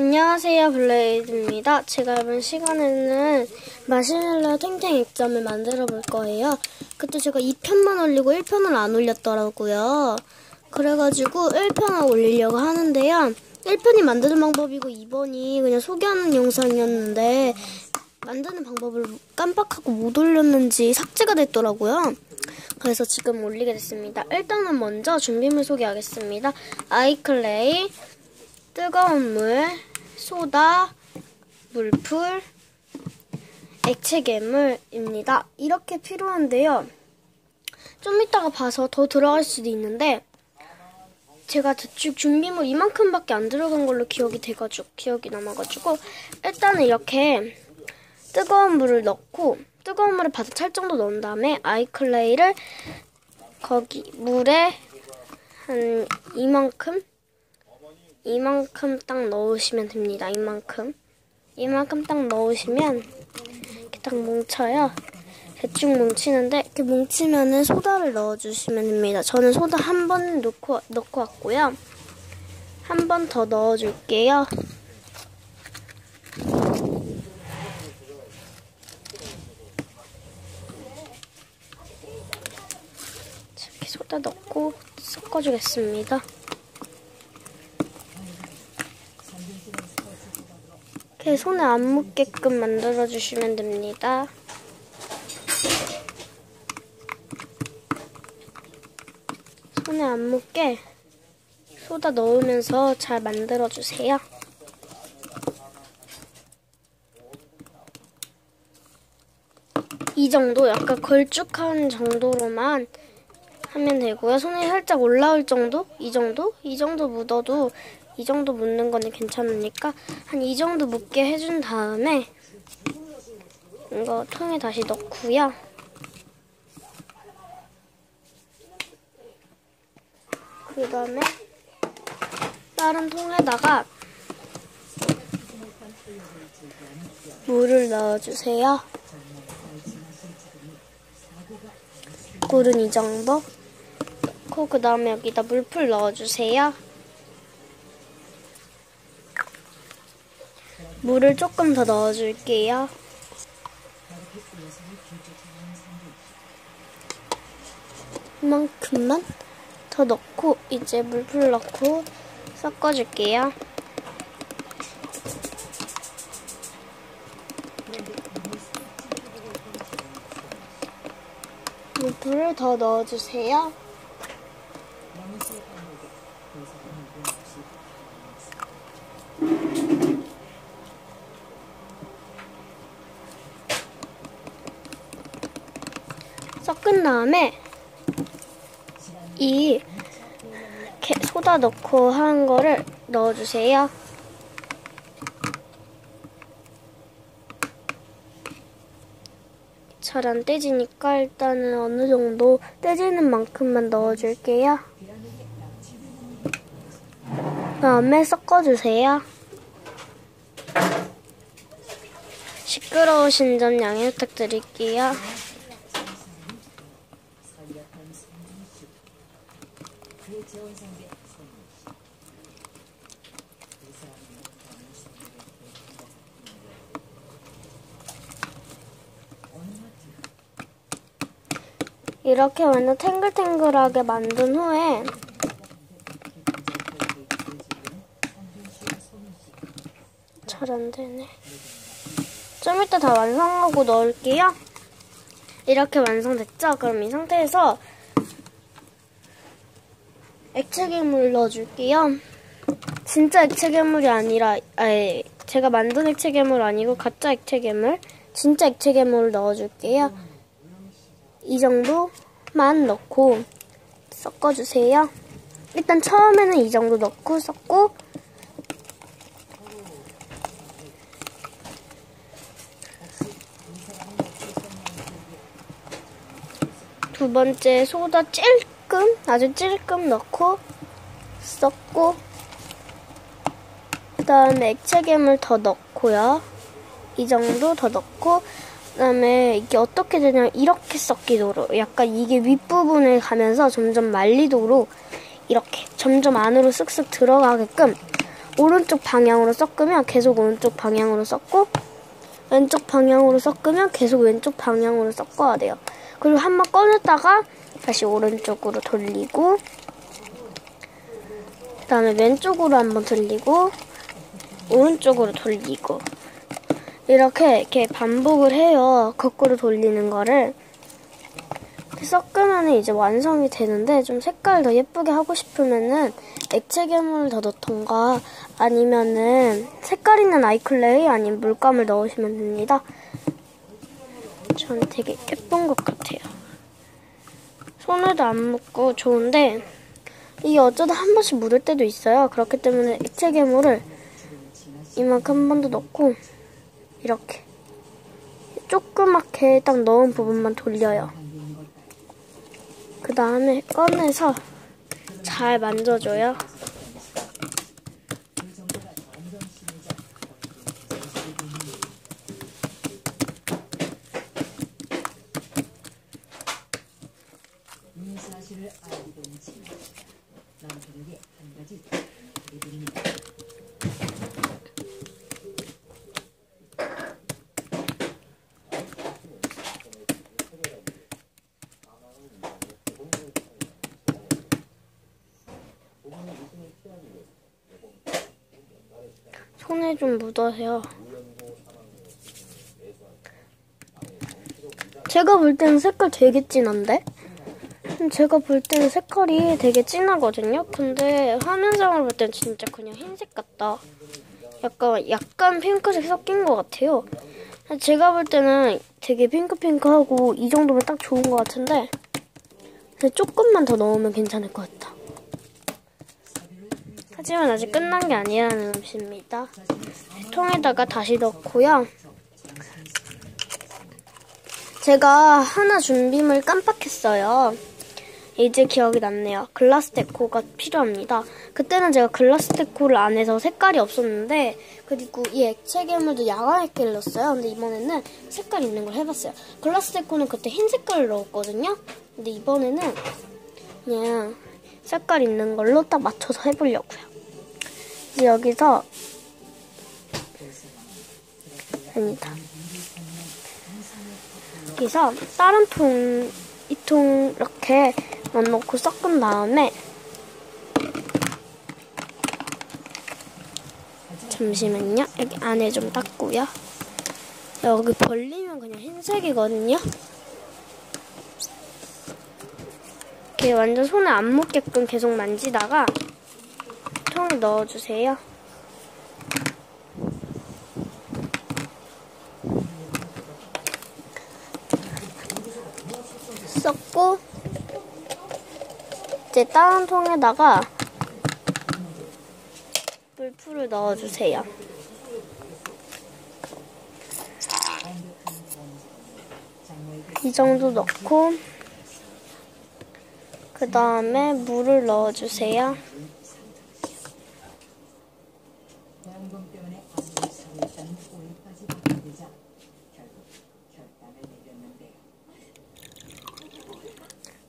안녕하세요, 블레이드입니다. 제가 이번 시간에는 마시멜로 탱탱 액점을 만들어 볼 거예요. 그때 제가 2편만 올리고 1편을 안 올렸더라고요. 그래가지고 1편을 올리려고 하는데요. 1편이 만드는 방법이고 2번이 그냥 소개하는 영상이었는데 만드는 방법을 깜빡하고 못 올렸는지 삭제가 됐더라고요. 그래서 지금 올리게 됐습니다. 일단은 먼저 준비물 소개하겠습니다. 아이클레이, 뜨거운 물, 소다, 물풀, 액체 괴물입니다. 이렇게 필요한데요. 좀 이따가 봐서 더 들어갈 수도 있는데 제가 대충 준비물 이만큼밖에 안 들어간 걸로 기억이 남아가지고 일단은 이렇게 뜨거운 물을 넣고 뜨거운 물을 바닥 찰 정도 넣은 다음에 아이클레이를 거기 물에 한 이만큼 딱 넣으시면 됩니다. 이만큼 딱 넣으시면 이렇게 딱 뭉쳐요. 대충 뭉치는데 이렇게 뭉치면은 소다를 넣어주시면 됩니다. 저는 소다 한 번 넣고 왔고요. 한 번 더 넣어줄게요. 이렇게 소다 넣고 섞어주겠습니다. 이렇게 손에 안 묻게끔 만들어주시면 됩니다. 손에 안 묻게 소다 넣으면서 잘 만들어주세요. 이 정도 약간 걸쭉한 정도로만 하면 되고요. 손에 살짝 올라올 정도? 이 정도 묻어도 이 정도 묻는 거는 괜찮으니까 한 이 정도 묻게 해준 다음에 이거 통에 다시 넣고요. 그 다음에 다른 통에다가 물을 넣어주세요. 물은 이 정도 넣고 그 다음에 여기다 물풀 넣어주세요. 물을 조금 더 넣어줄게요. 이만큼만 더 넣고 이제 물풀 넣고 섞어줄게요. 물풀을 더 넣어주세요. 섞은 다음에 이렇게 소다 넣고 한 거를 넣어주세요. 잘 안 떼지니까 일단은 어느 정도 떼지는 만큼만 넣어줄게요. 그다음에 섞어주세요. 시끄러우신 점 양해 부탁드릴게요. 이렇게 완전 탱글탱글하게 만든 후에 잘 안되네. 좀 이따 다 완성하고 넣을게요. 이렇게 완성됐죠? 그럼 이 상태에서 액체 괴물 넣어줄게요. 진짜 액체 괴물이 아니라 제가 만든 액체 괴물 아니고 가짜 액체 괴물, 진짜 액체 괴물을 넣어줄게요. 이 정도만 넣고 섞어주세요. 일단 처음에는 이 정도 넣고 섞고 두 번째 소다 아주 찔끔 넣고 섞고 그 다음에 액체 괴물 더 넣고요. 이 정도 더 넣고 그 다음에 이게 어떻게 되냐면 이렇게 섞이도록 약간 이게 윗부분에 가면서 점점 말리도록 이렇게 점점 안으로 쓱쓱 들어가게끔 오른쪽 방향으로 섞으면 계속 오른쪽 방향으로 섞고 왼쪽 방향으로 섞으면 계속 왼쪽 방향으로 섞어야 돼요. 그리고 한번 꺼냈다가 다시 오른쪽으로 돌리고 그 다음에 왼쪽으로 한번 돌리고 오른쪽으로 돌리고 이렇게 반복을 해요. 거꾸로 돌리는 거를. 섞으면 이제 완성이 되는데 좀 색깔 더 예쁘게 하고 싶으면은 액체 괴물을 더 넣던가 아니면은 색깔 있는 아이클레이 아니면 물감을 넣으시면 됩니다. 저는 되게 예쁜 것 같아요. 손에도 안 묻고 좋은데 이게 어쩌다 한 번씩 묻을 때도 있어요. 그렇기 때문에 액체 괴물을 이만큼 한 번 더 넣고 이렇게 조그맣게 딱 넣은 부분만 돌려요. 그 다음에 꺼내서 잘 만져줘요. 이 사실을 알게 된 진아씨가 남편에게 한 가지 드립니다. 손에 좀 묻어서요. 제가 볼 때는 색깔 되게 진한데? 제가 볼 때는 색깔이 되게 진하거든요? 근데 화면상으로 볼 때는 진짜 그냥 흰색 같다. 약간 핑크색 섞인 것 같아요. 제가 볼 때는 되게 핑크핑크하고 이 정도면 딱 좋은 것 같은데 조금만 더 넣으면 괜찮을 것 같다. 하지만 아직 끝난 게 아니라는 음식입니다. 통에다가 다시 넣고요. 제가 하나 준비물 깜빡했어요. 이제 기억이 났네요. 글라스 데코가 필요합니다. 그때는 제가 글라스 데코를 안 해서 색깔이 없었는데 그리고 이 액체 괴물도 야광 액체를 넣었어요. 근데 이번에는 색깔 있는 걸 해봤어요. 글라스 데코는 그때 흰 색깔을 넣었거든요. 근데 이번에는 그냥 색깔 있는 걸로 딱 맞춰서 해보려고요. 이제 여기서 아니다. 여기서 다른 통, 이 통 이렇게 넣어놓고 섞은 다음에 잠시만요. 여기 안에 좀 닦고요. 여기 벌리면 그냥 흰색이거든요. 이렇게 완전 손에 안 묻게끔 계속 만지다가 통에 넣어주세요. 섞고 이제 다른 통에다가 물풀을 넣어주세요. 이 정도 넣고 그 다음에 물을 넣어주세요.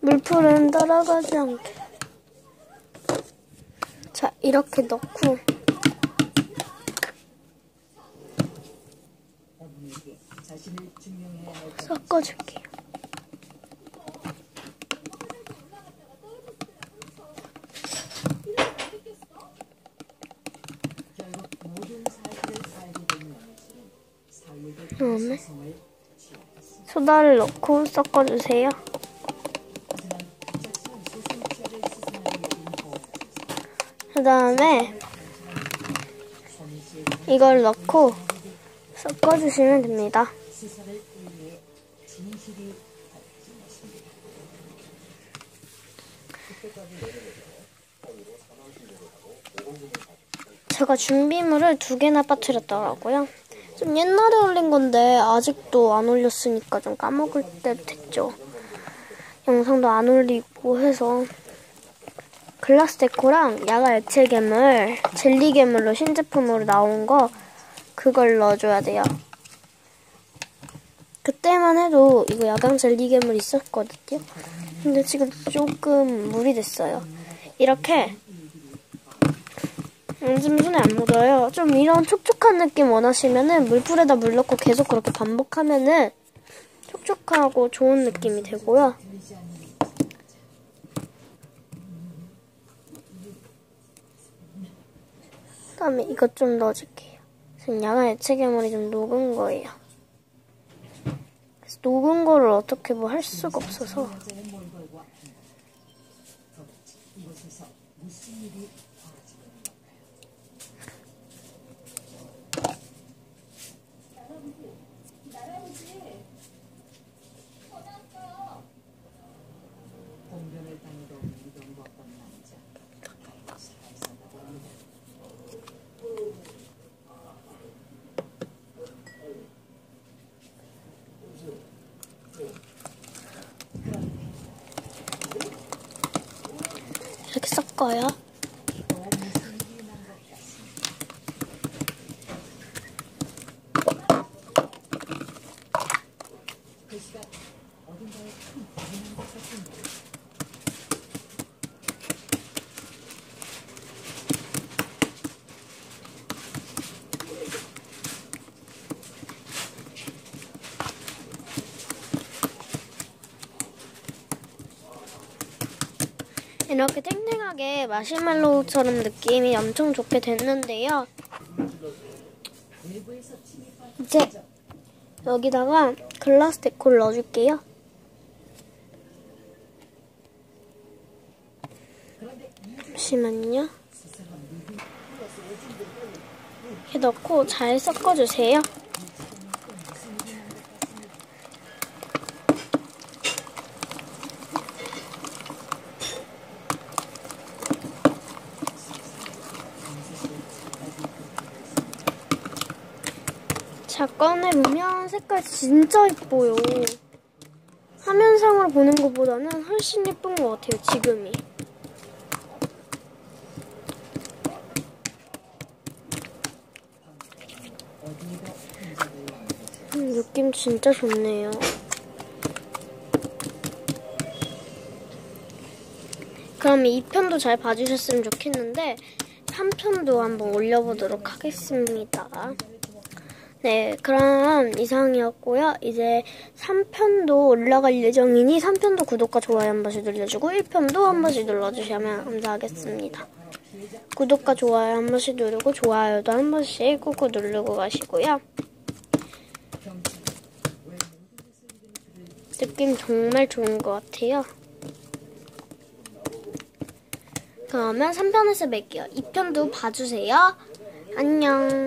물풀은 따라가지 않게. 자, 이렇게 넣고 섞어줄게요. 그다음에 소다를 넣고 섞어주세요. 그 다음에 이걸 넣고 섞어주시면 됩니다. 제가 준비물을 2개나 빠뜨렸더라고요. 좀 옛날에 올린 건데 아직도 안 올렸으니까 좀 까먹을 때도 됐죠. 영상도 안 올리고 해서 글라스 데코랑 야광 액체 괴물, 젤리 괴물로 신제품으로 나온 거 그걸 넣어줘야 돼요. 그때만 해도 이거 야광 젤리 괴물 있었거든요. 근데 지금 조금 물이 됐어요. 이렇게 enzym 손에 안 묻어요. 좀 이런 촉촉한 느낌 원하시면은 물풀에다 물 넣고 계속 그렇게 반복하면은 촉촉하고 좋은 느낌이 되고요. 그다음에 이것 좀 넣어줄게요. 지금 야간 액체 괴물이 좀 녹은 거예요. 그래서 녹은 거를 어떻게 뭐 할 수가 없어서. 공변을 당해도 믿음 없던 남자. 살살살다 보입니다. 이렇게 섞어요. 그 시각 어딘가에 큰 불이 난것 같은데. 이렇게 탱탱하게 마시멜로우처럼 느낌이 엄청 좋게 됐는데요. 이제 여기다가 글라스 데코를 넣어줄게요. 잠시만요. 이렇게 넣고 잘 섞어주세요. 자, 꺼내보면 색깔 진짜 예뻐요. 화면상으로 보는 것보다는 훨씬 예쁜 것 같아요, 지금이. 느낌 진짜 좋네요. 그럼 2편도 잘 봐주셨으면 좋겠는데 3편도 한번 올려보도록 하겠습니다. 네, 그럼 이상이었고요. 이제 3편도 올라갈 예정이니 3편도 구독과 좋아요 한 번씩 눌러주고 1편도 한 번씩 눌러주시면 감사하겠습니다. 구독과 좋아요 한 번씩 누르고 좋아요도 한 번씩 꾹꾹 누르고 가시고요. 느낌 정말 좋은 것 같아요. 그러면 3편에서 뵐게요. 2편도 봐주세요. 안녕.